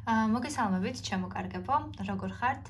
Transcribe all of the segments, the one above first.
მოგესალმებით, ჩემო კარგებო, როგორ ხართ?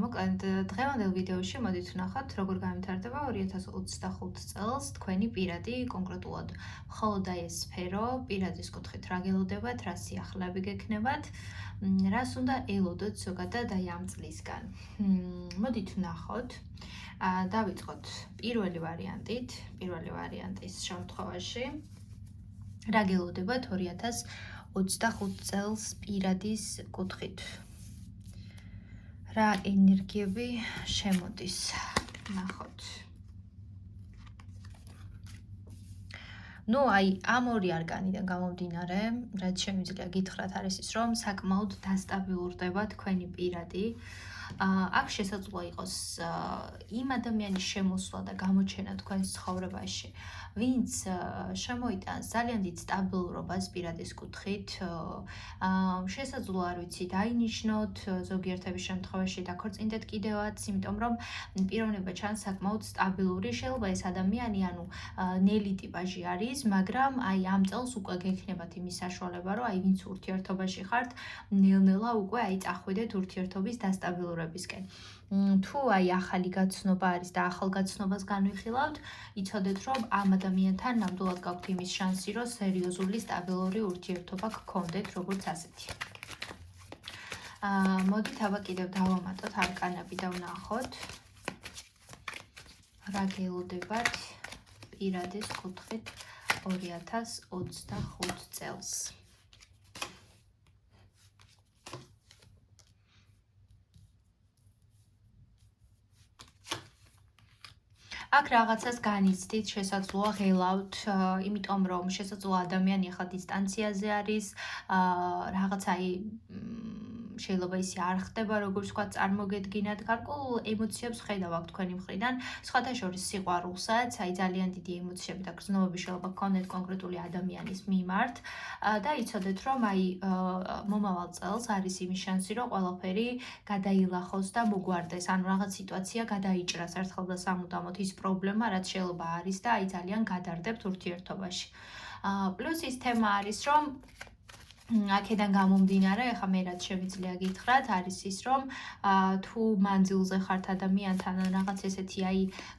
მოკლედ დღევანდელ ვიდეოში მოდით ვნახოთ, როგორ განვითარდება 2025 წელს თქვენი პირადი, კონკრეტულად მხოლოდ აი ეს სფერო, პირადის კუთხით რა გელოდებათ, რა სიახლეები გექნებათ, რას უნდა ელოდოთ ზოგადად აი ამ წლისგან. მოდით ვნახოთ. დავიწყოთ პირველი ვარიანტით, პირველი ვარიანტის შემთხვევაში. რა გელოდებათ 2025 წელს პირადის კუთხით. რა ენერგიები შემოდის? ნახოთ. აი ამ ორი არკანიდან გამომდინარე, რაც შემიძლია გითხრათ არის ის, რომ საკმაოდ დასტაბილურდება თქვენი პირადი. აქ შესაძლოა იყოს იმ ადამიანის შემოსვლა და გამოჩენა თქვენს ცხოვრებაში, ვინც შემოიტანს ძალიან დიდ სტაბილურობას პირადის კუთხით. შესაძლოა არ ვიცი, დაინიშნოთ ზოგიერთების შემთხვევაში დაქორწინდეთ კიდევაც, იმიტომ რომ პიროვნება ჩანს საკმაოდ სტაბილური. შეიძლება ეს ადამიანი ნელი ტიპაჟი არის, მაგრამ აი ამ წელს უკვე გექნებათ იმის საშუალება, რომ აი ვინც ურთიერთობაში ხართ, ნელ-ნელა უკვე აი წახვიდეთ ურთიერთობის დასტაბილურებისკენ. თუ აი ახალი გაცნობა არის და ახალ გაცნობას განვიხილავთ, იცოდეთ, რომ ამ ადამიანთან ნამდვილად გაქვთ იმის შანსი, რომ სერიოზული სტაბილური ურთიერთობა გქონდეთ, როგორც ასეთი. მოდით აბა კიდევ დავამატოთ არკანები და ვნახოთ, რა გელოდებათ პირადის კუთხით 2025 წელს. აქ რაღაცას განიცდით, შესაძლოა ღელავთ, იმიტომ რომ შესაძლოა ადამიანი ახლა დისტანციაზე არის, რაღაცა შეიძლება ისე არ ხდება, როგორც ვთქვათ, წარმოგედგინათ, გარკვეულ ემოციებს ხედავ აქ თქვენი მხრიდან, სხვათა შორის სიყვარულსაც, ძალიან დიდი ემოციები და გრძნობები შეიძლება გქონდეთ კონკრეტული ადამიანის მიმართ და იცოდეთ, რომ მომავალ წელს არის იმის შანსი, რომ ყველაფერი გადაილახოს და მოგვარდეს, რაღაც სიტუაცია გადაიჭრას ერთხელ და სამუდამოდ ის პრობლემა, რაც შეიძლება არის და ძალიან გადარდებთ ურთიერთობაში. პლუს ის თემა არის, რომ აქედან გამომდინარე, ახლა მე რაც შემიძლია გითხრათ, არის ის, რომ თუ მანძილზე ხართ ადამიანთან, რაღაც ესეთი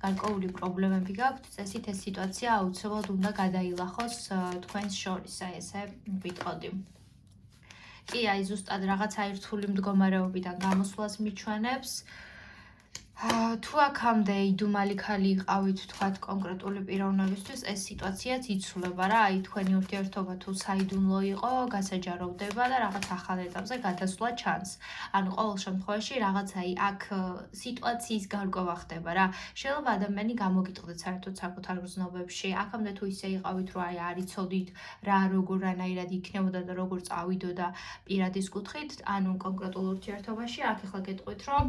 გარკვეული პრობლემები გაქვთ, წესით ეს სიტუაცია აუცილებლად უნდა გადაილახოს თქვენს შორის, ესე ვიტყოდი. კი, ზუსტად რაღაცა რთული მდგომარეობიდან გამოსვლას მიჩვენებს. თუ აქამდე იდუმალი ქალი იყავით, თქვათ, კონკრეტული პიროვნებისთვის, ეს სიტუაციაც იცვლება რა, თქვენი ურთიერთობა თუ საიდუმლო იყო, გასაჯაროვდება და რაღაც ახალ ეტაპზე გადასვლა ჩანს. ყოველ შემთხვევაში რაღაცა აქ სიტუაციის გარკვევა ხდება რა. შეიძლება ადამიანი გამოგიტყდეთ საერთოდ საკუთარ გრძნობებში. აქამდე თუ ისე იყავით, რომ არ იცოდით რა როგორანაირად იქნებოდა და როგორ წავიდოდა პირადის კუთხით, კონკრეტულ ურთიერთობაში, აქ ახლა გეტყვით, რომ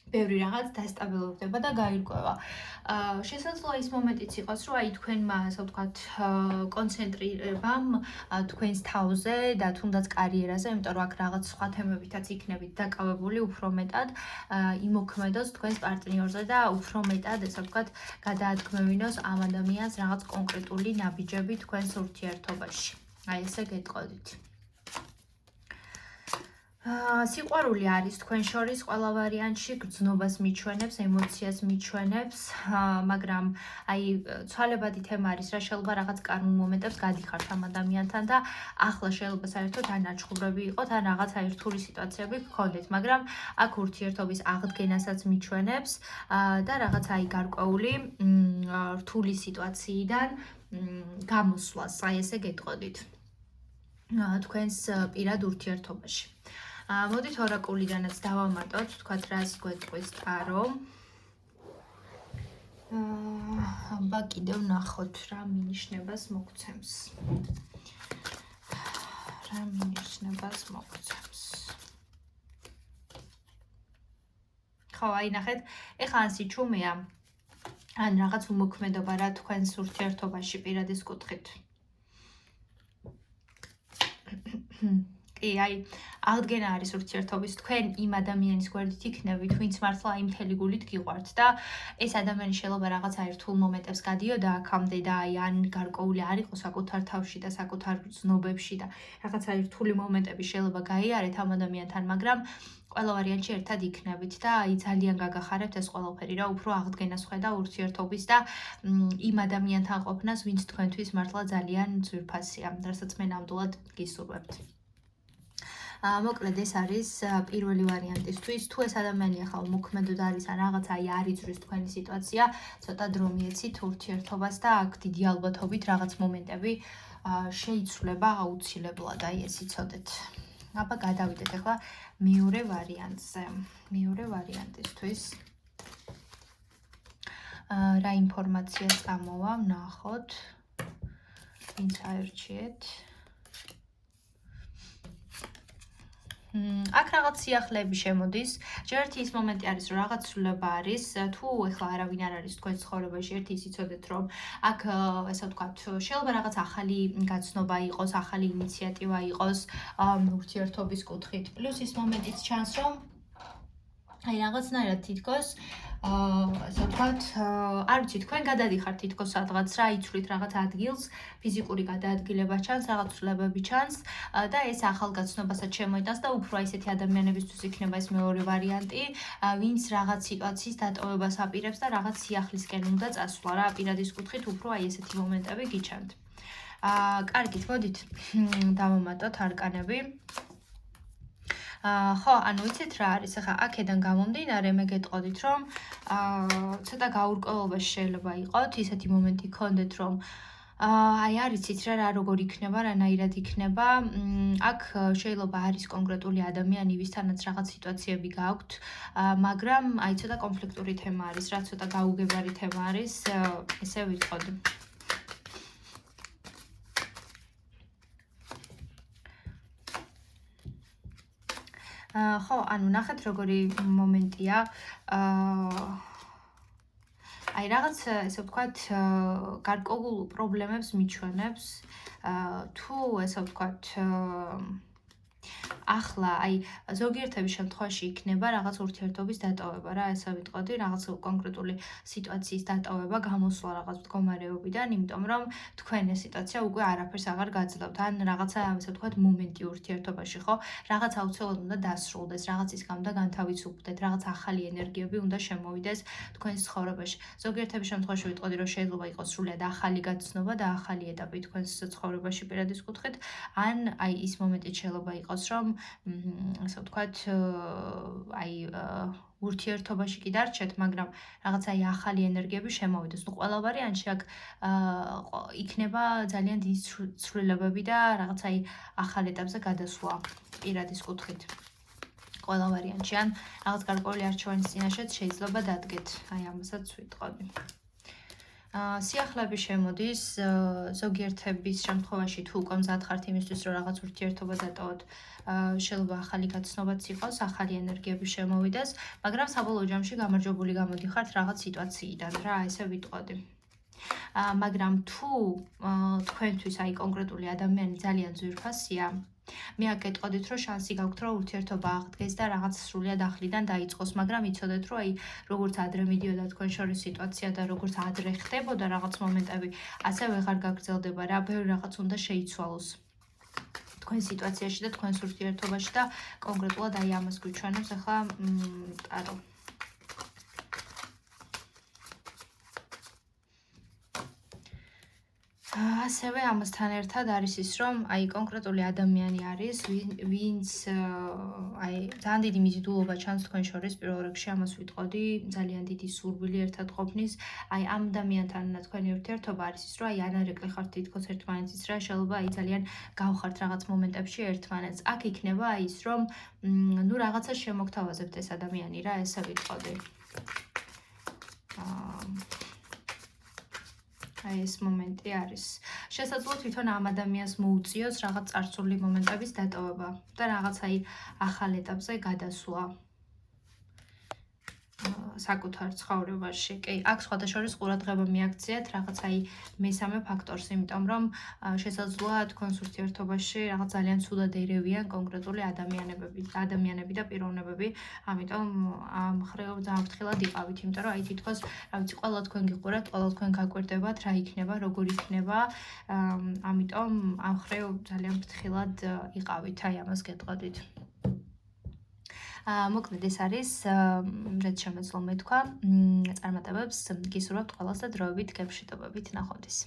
ბევრი რაღაც დასტაბილურდება და გაირკვევა. შესაძლოა ის მომენტიც იყოს, რომ თქვენმა, ასე ვთქვათ, კონცენტრირებამ თქვენს თავზე და თუნდაც კარიერაზე, იმიტომ რომ აქ რაღაც სხვა თემებითაც იქნებით დაკავებული უფრო მეტად, იმოქმედოს თქვენს პარტნიორზე და უფრო მეტად, ასე ვთქვათ, გადაადგმევინოს ამ ადამიანს რაღაც კონკრეტული ნაბიჯები თქვენს ურთიერთობაში. ესე გეტყოდით. სიყვარული არის თქვენ შორის ყველა ვარიანტში, გრძნობას მიჩვენებს, ემოციას მიჩვენებს, მაგრამ ცვალებადი თემა არის რა, შეიძლება რაღაც კარგ მომენტებს გადიხართ ამ ადამიანთან და ახლა შეიძლება საერთოდ არ ნაჩხუბრები იყოთ, ან რაღაც რთული სიტუაციები გქონდეთ, მაგრამ აქ ურთიერთობის აღდგენასაც მიჩვენებს და რაღაც გარკვეული რთული სიტუაციიდან გამოსვლას, ესე გეტყოდით თქვენს პირად ურთიერთობაში. მოდით ორაკულიდანაც დავამატოთ, თქვათ, რას გვეტყვის ტარო. აბა კიდევ ვნახოთ, რა მინიშნებას მოგცემს. რა მინიშნებას მოგცემს. ხო, ნახეთ, ეხლა ან სიჩუმეა, ან რაღაც უმოქმედობა რა თქვენს ურთიერთობაში პირადის კუთხით. კი, აღდგენა არის ურთიერთობის, თქვენ იმ ადამიანის გვერდით იქნებით, ვინც მართლა აი მთელი გულით გიყვართ და ეს ადამიანი შეიძლება რაღაცა რთულ მომენტებს გადიოდა აქამდე და აი ან გარკვეული არ იყო საკუთარ თავში და საკუთარ ცნობებში და რაღაცა რთული მომენტები შეიძლება გაიარეთ ამ ადამიანთან, მაგრამ ყველა ვარიანტში ერთად იქნებით და აი ძალიან გაგახარებთ ეს ყველაფერი რა უფრო აღდგენას ხედა ურთიერთობის და იმ ადამიანთან ყოფნას, ვინც თქვენთვის მართლა ძალიან ძვირფასია, რასაც მე ნამდვილად გისურვებთ. მოკლედ ეს არის პირველი ვარიანტისთვის. თუ ეს ადამიანი ახლა მოქმედოდ არის ან რაღაცა აი არ იწვრის თქვენი სიტუაცია, ცოტა დრო მიეცით ურთიერთობას და აქ დიდი ალბათობით რაღაც მომენტები შეიცვლება აუცილებლად, აი ეს იცოდეთ. აბა გადავიდეთ ახლა მეორე ვარიანტზე. მეორე ვარიანტისთვის რა ინფორმაცია წამოვა, ვნახოთ. ვინც აერჩიეთ. აქ რაღაც სიახლეები შემოდის. ჯერ ერთი ის მომენტი არის, რომ რაღაც ცვლილება არის. თუ ეხლა არავინ არ არის თქვენ ცხოვრებაში, ერთი ის იცოდეთ, რომ აქ ესე ვთქვათ, შეიძლება რაღაც ახალი გაცნობა იყოს, ახალი ინიციატივა იყოს ურთიერთობის კუთხით. პლუს ის მომენტიც ჩანს, რომ აი რაღაცნაირად თითქოს ასე ვთქვათ, არ ვიცი, თქვენ გადადიხართ თითქოს სადღაც რა იცვლით რაღაც ადგილს, ფიზიკური გადაადგილება ჩანს, რაღაც ცვლილებები ჩანს და ეს ახალ გაცნობასაც შემოიტანს და უფრო ისეთი ადამიანებისთვის იქნება ეს მეორე ვარიანტი, ვინც რაღაც სიტუაციის დატოვებას აპირებს და რაღაც სიახლისკენ უნდა წასვლა რა, პირადის კუთხით უფრო აი ესეთი მომენტები გიჩანთ. კარგით, მოდით დავამატოთ არკანები. ხო, ანუ იცით რა არის, ახლა აქედან გამომდინარე მე გეტყოდით, რომ ცოტა გაურკვევლობაში შეიძლება იყოთ, ისეთი მომენტი გქონდეთ, რომ აი არ იცით რა როგორ იქნება, რანაირად იქნება. აქ შეიძლება არის კონკრეტული ადამიანი, ვისთანაც რაღაც სიტუაციები გაქვთ, მაგრამ აი ცოტა კონფლიქტური თემა არის, რა ცოტა გაუგებარი თემა არის, ესე ვიტყოდი. ხო, ანუ ნახეთ როგორი მომენტია. აი რაღაც ესე ვთქვათ, გარკვეულ პრობლემებს მიჩვენებს. თუ ესე ვთქვათ, ახლა აი ზოგიერთების შემთხვევაში იქნება რაღაც ურთიერთობის დატოვება რა, ესე ვიტყოდი, რაღაც კონკრეტული სიტუაციის დატოვება, გამოსვლა რაღაც მდგომარეობიდან, იმიტომ რომ თქვენ ეს სიტუაცია უკვე არაფერს აღარ გაძლევთ, ან რაღაცა ასე ვთქვათ მომენტი ურთიერთობაში, ხო? რაღაც აუცილებლად უნდა დასრულდეს, რაღაცის გამო და განთავისუფლდეთ, რაღაც ახალი ენერგიები უნდა შემოვიდეს თქვენს ცხოვრებაში. ზოგიერთების შემთხვევაში ვიტყოდი, რომ შეიძლება იყოს სრულად ახალი გაცნობა და ახალი ეტაპი თქვენს ცხოვრებაში პირადის კუთხით, ან აი ის მომენტი შეიძლება იყოს, რომ ასე ვთქვათ, აი ურთიერთობაში კი დარჩეთ, მაგრამ რაღაცა აი ახალი ენერგიები შემოვიდეს. ნუ ყველა ვარიანტში აქ იქნება ძალიან დიდი ცვლილებები და რაღაცა აი ახალ ეტაპზე გადასვლა პირადის კუთხით. ყველა ვარიანტში ან რაღაც გარკვეული არჩევანის წინაშეც შეიძლება დადგეთ. აი ამასაც ვიტყოდი. სიახლეები შემოდის ზოგიერთების შემთხვევაში თუ უკვე მზად ხართ იმისთვის, რომ რაღაც ურთიერთობა დატოვოთ, შეიძლება ახალი გაცნობაც იყოს, ახალი ენერგიები შემოვიდეს, მაგრამ საბოლოო ჯამში გამარჯვებული გამოდიხართ რაღაც სიტუაციიდან რა, ესე ვიტყოდი. მაგრამ თუ თქვენთვის აი კონკრეტული ადამიანი ძალიან ძვირფასია, მე აქ გეტყოდით, რომ შანსი გაქვთ, რომ ურთიერთობა აღდგეს და რაღაც სრულად ახლიდან დაიწყოს, მაგრამ იცოდეთ, რომ აი როგორც ადრე მიდიოდა თქვენ შორის სიტუაცია და როგორც ადრე ხდებოდა რაღაც მომენტები, ასე ვეღარ გაგრძელდება რა, ბევრი რაღაც უნდა შეიცვალოს თქვენ სიტუაციაში და თქვენს ურთიერთობაში და კონკრეტულად აი ამას გვიჩვენებს ახლა ტარო. ასევე ამასთან ერთად არის ის, რომ აი კონკრეტული ადამიანი არის, ვინც აი ძალიან დიდი მიზიდულობა ჩანს თქვენ შორის პირველ რიგში, ამას ვიტყოდი, ძალიან დიდი სურვილი ერთად ყოფნის. აი ამ ადამიანთან თქვენი ურთიერთობა არის ის, რომ აი ანარეკლი ხართ თითქოს ერთმანეთის რა, შეიძლება აი ძალიან გავხართ რაღაც მომენტებში ერთმანეთს. აქ იქნება აი ის, რომ ნუ რაღაცა შემოგთავაზებთ ეს ადამიანი რა, ესე ვიტყოდი. აი ეს მომენტი არის. შესაძლოა თვითონ ამ ადამიანს მოუწიოს რაღაც წარსული მომენტების დატოვება და რაღაც აი ახალ ეტაპზე გადასვლა. საკუთარ ცხოვრებაში. კი, აქ სხვადასხვა ყურადღება მიაქციეთ რაღაც აი მესამე ფაქტორს, იმიტომ რომ შესაძლოა თქვენს ურთიერთობაში რაღაც ძალიან ცუდად ერევიან კონკრეტული ადამიანები და პიროვნებები. ამიტომ ამ ხრივ ძალიან ფრთხილად იყავით, იმიტომ რომ აი თითქოს, რა ვიცი, ყველა თქვენ გიყურებთ, ყველა თქვენ გაკვირდებათ რა იქნება, როგორ იქნება. ამიტომ ამ ხრივ ძალიან ფრთხილად იყავით, აი ამას გეტყოდით. მოკლედ ეს არის რაც შემეძლო მეთქვა წარმატებებს გისურვებთ ყველას და დროებით გემშვიდობებით ნახვამდის.